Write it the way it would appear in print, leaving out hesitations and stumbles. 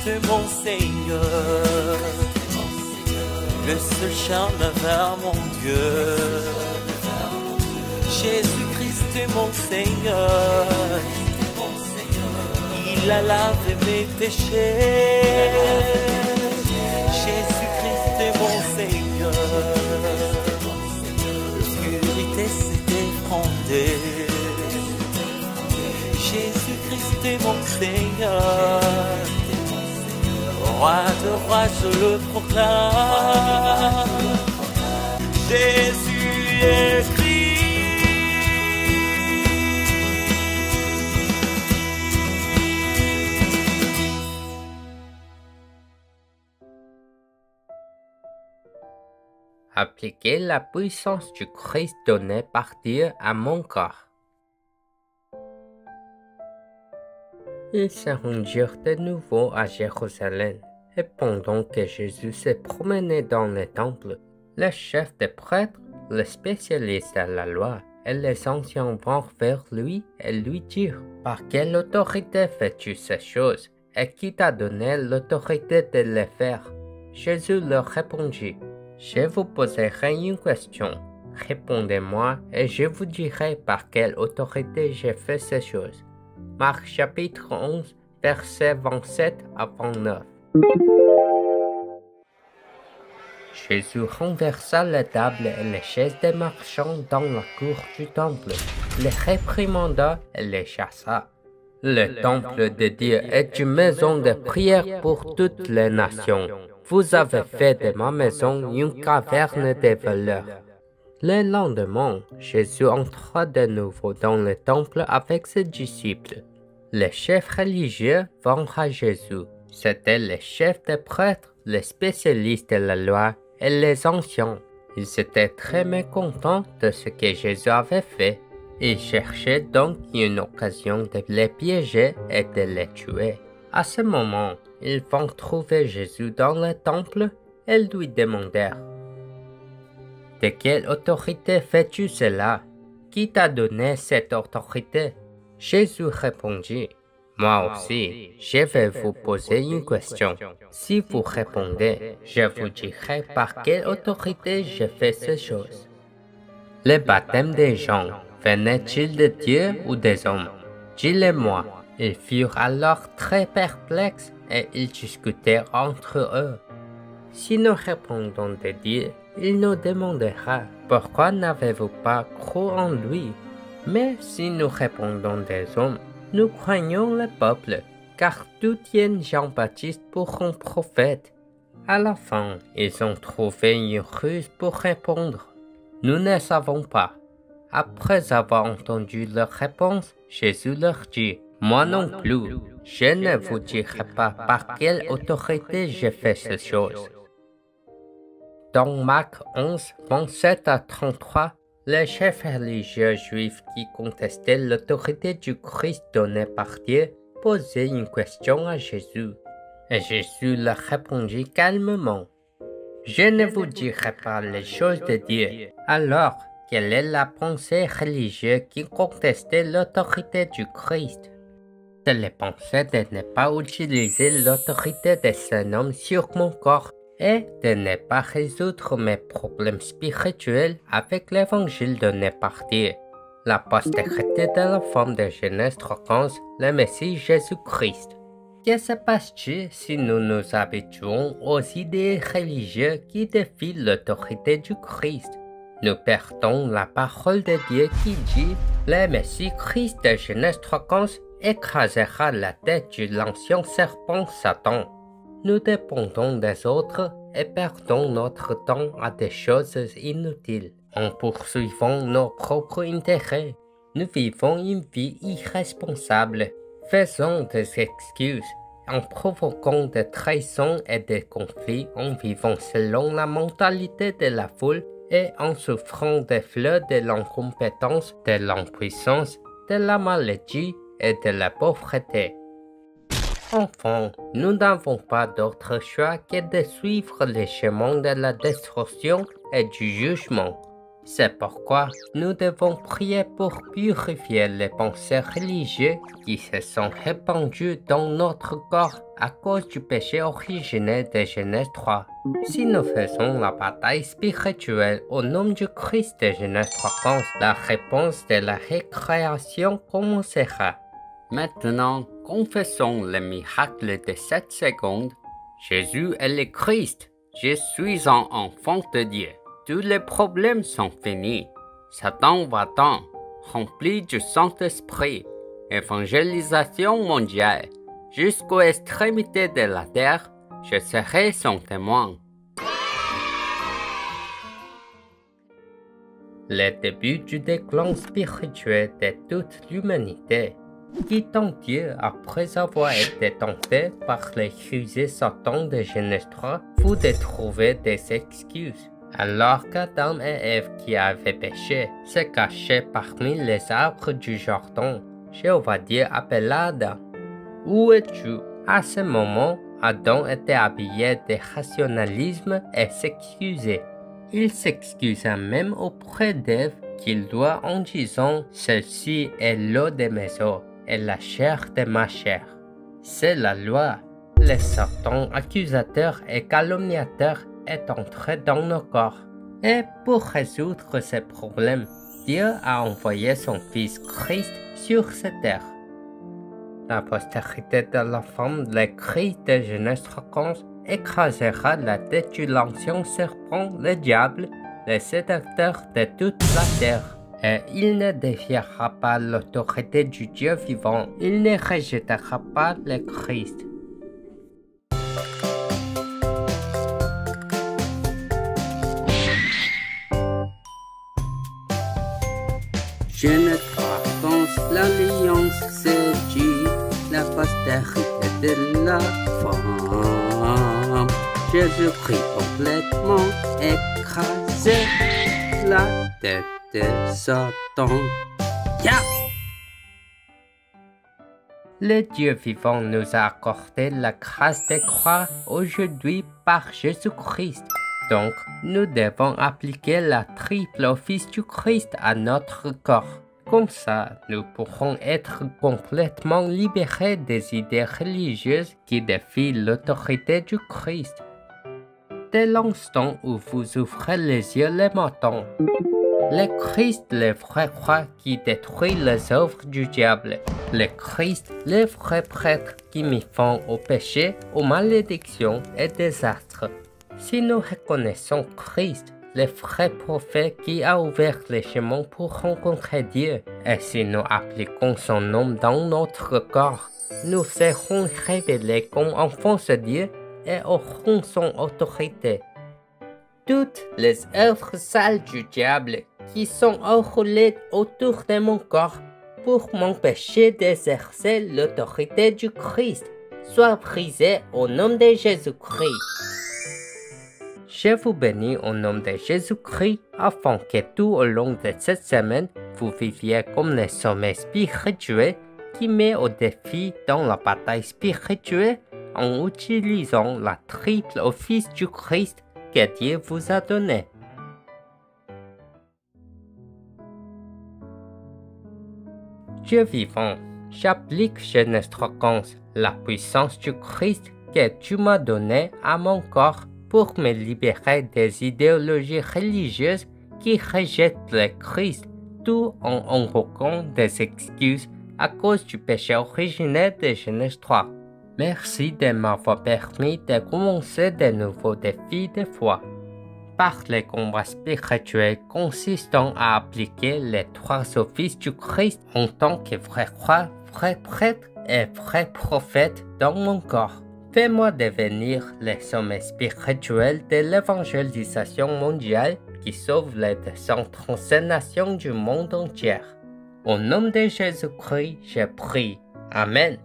Jésus-Christ mon Seigneur, le seul chemin vers mon Dieu. Jésus-Christ mon Seigneur, il a lavé mes péchés. Jésus-Christ mon Seigneur, l'obscurité s'est effondrée. Jésus-Christ mon Seigneur, roi de rois je le proclame. Jésus est Christ. Appliquez la puissance du Christ donnée par Dieu à mon corps. Ils se rendirent de nouveau à Jérusalem, et pendant que Jésus se promenait dans le temple, le chef des prêtres, le spécialiste de la loi, et les anciens vinrent vers lui et lui dirent: « Par quelle autorité fais-tu ces choses, et qui t'a donné l'autorité de les faire ?» Jésus leur répondit: « Je vous poserai une question. Répondez-moi et je vous dirai par quelle autorité j'ai fait ces choses. » Marc chapitre 11, versets 27 à 29. Jésus renversa la table et les chaises des marchands dans la cour du temple, les réprimanda et les chassa. Le temple de Dieu est une maison de prière pour toutes les nations. Vous avez fait de ma maison une caverne de voleurs. Le lendemain, Jésus entra de nouveau dans le temple avec ses disciples. Les chefs religieux vinrent à Jésus. C'étaient les chefs des prêtres, les spécialistes de la loi et les anciens. Ils étaient très mécontents de ce que Jésus avait fait. Ils cherchaient donc une occasion de les piéger et de les tuer. À ce moment, ils vinrent trouver Jésus dans le temple et lui demandèrent: « De quelle autorité fais-tu cela? Qui t'a donné cette autorité? » Jésus répondit: « Moi aussi, je vais vous poser une question. Si vous répondez, je vous dirai par quelle autorité je fais ces choses. Le baptême des gens venait-il de Dieu ou des hommes? Dis-le-moi. » Ils furent alors très perplexes et ils discutèrent entre eux. Si nous répondons de Dieu, il nous demandera: « Pourquoi n'avez-vous pas cru en lui? » Mais si nous répondons des hommes, nous croyons le peuple, car tous tiennent Jean-Baptiste pour un prophète. À la fin, ils ont trouvé une ruse pour répondre: « Nous ne savons pas. » Après avoir entendu leur réponse, Jésus leur dit: « Moi non plus, je ne vous dirai pas par quelle autorité j'ai fait ces choses. » Dans Marc 11, 27 à 33, les chefs religieux juifs qui contestaient l'autorité du Christ donnée par Dieu posaient une question à Jésus. Et Jésus leur répondit calmement: « Je ne vous dirai pas les choses de Dieu. » Alors, quelle est la pensée religieuse qui contestait l'autorité du Christ? C'est la pensée de ne pas utiliser l'autorité de ce homme sur mon corps et de ne pas résoudre mes problèmes spirituels avec l'évangile donné par Dieu. La postérité de la femme de Genèse 3:15, le Messie Jésus-Christ. Que se passe-t-il si nous nous habituons aux idées religieuses qui défient l'autorité du Christ? Nous perdons la parole de Dieu qui dit: « Le Messie Christ de Genèse 3:15 écrasera la tête de l'ancien serpent Satan. » Nous dépendons des autres et perdons notre temps à des choses inutiles. En poursuivant nos propres intérêts, nous vivons une vie irresponsable, faisant des excuses, en provoquant des trahisons et des conflits, en vivant selon la mentalité de la foule et en souffrant des fleurs de l'incompétence, de l'impuissance, de la maladie et de la pauvreté. Enfin, nous n'avons pas d'autre choix que de suivre le chemin de la destruction et du jugement. C'est pourquoi nous devons prier pour purifier les pensées religieuses qui se sont répandues dans notre corps à cause du péché originel de Genèse 3. Si nous faisons la bataille spirituelle au nom du Christ de Genèse 3:15, la réponse de la récréation commencera. Maintenant, confessons le miracle de cette seconde. Jésus est le Christ. Je suis un enfant de Dieu. Tous les problèmes sont finis. Satan va-t'en, rempli du Saint-Esprit. Évangélisation mondiale. Jusqu'aux extrémités de la terre, je serai son témoin. Le début du déclin spirituel de toute l'humanité. Quittant Dieu après avoir été tenté par les rusés Satan de Genèse 3, vous de trouver des excuses. Alors qu'Adam et Ève qui avaient péché se cachaient parmi les arbres du jardin, Jéhovah Dieu appela Adam. Où es-tu? À ce moment, Adam était habillé de rationalisme et s'excusait. Il s'excusa même auprès d'Ève qu'il doit en disant « Celle-ci est l'eau de mes os et la chair de ma chair ». C'est la loi. Le Satan accusateur et calomniateur est entré dans nos corps. Et pour résoudre ces problèmes, Dieu a envoyé son Fils Christ sur cette terre. La postérité de la femme, le Christ de Genèse 3:15, écrasera la tête de l'ancien serpent, le diable, le séducteur de toute la terre. Et il ne défiera pas l'autorité du Dieu vivant. Il ne rejettera pas le Christ. Genèse 3:15, l'alliance c'est Dieu, la postérité de la femme. Jésus-Christ complètement écrasé, la tête de Satan. Yeah! Le Dieu vivant nous a accordé la grâce de croire aujourd'hui par Jésus-Christ. Donc, nous devons appliquer la triple office du Christ à notre corps. Comme ça, nous pourrons être complètement libérés des idées religieuses qui défient l'autorité du Christ. Dès l'instant où vous ouvrez les yeux le matin, le Christ, le vrai roi qui détruit les œuvres du diable. Le Christ, le vrai prêtre qui met fin au péché, aux malédictions et désastres. Si nous reconnaissons Christ, le vrai prophète qui a ouvert les chemins pour rencontrer Dieu, et si nous appliquons son nom dans notre corps, nous serons révélés comme enfants de Dieu et auront son autorité. Toutes les œuvres sales du diable qui sont enroulées autour de mon corps pour m'empêcher d'exercer l'autorité du Christ soient brisées au nom de Jésus-Christ. Je vous bénis au nom de Jésus-Christ afin que tout au long de cette semaine, vous viviez comme les sommets spirituels qui met au défi dans la bataille spirituelle en utilisant la triple office du Christ que Dieu vous a donné. Dieu vivant, j'applique Genèse 3:15, la puissance du Christ que tu m'as donnée à mon corps pour me libérer des idéologies religieuses qui rejettent le Christ, tout en invoquant des excuses à cause du péché originel de Genèse 3. Merci de m'avoir permis de commencer de nouveaux défis de foi. Par les combats spirituels consistant à appliquer les trois offices du Christ en tant que vrai roi, vrai prêtre et vrai prophète dans mon corps. Fais-moi devenir le sommet spirituel de l'évangélisation mondiale qui sauve les 237 nations du monde entier. Au nom de Jésus-Christ, je prie. Amen.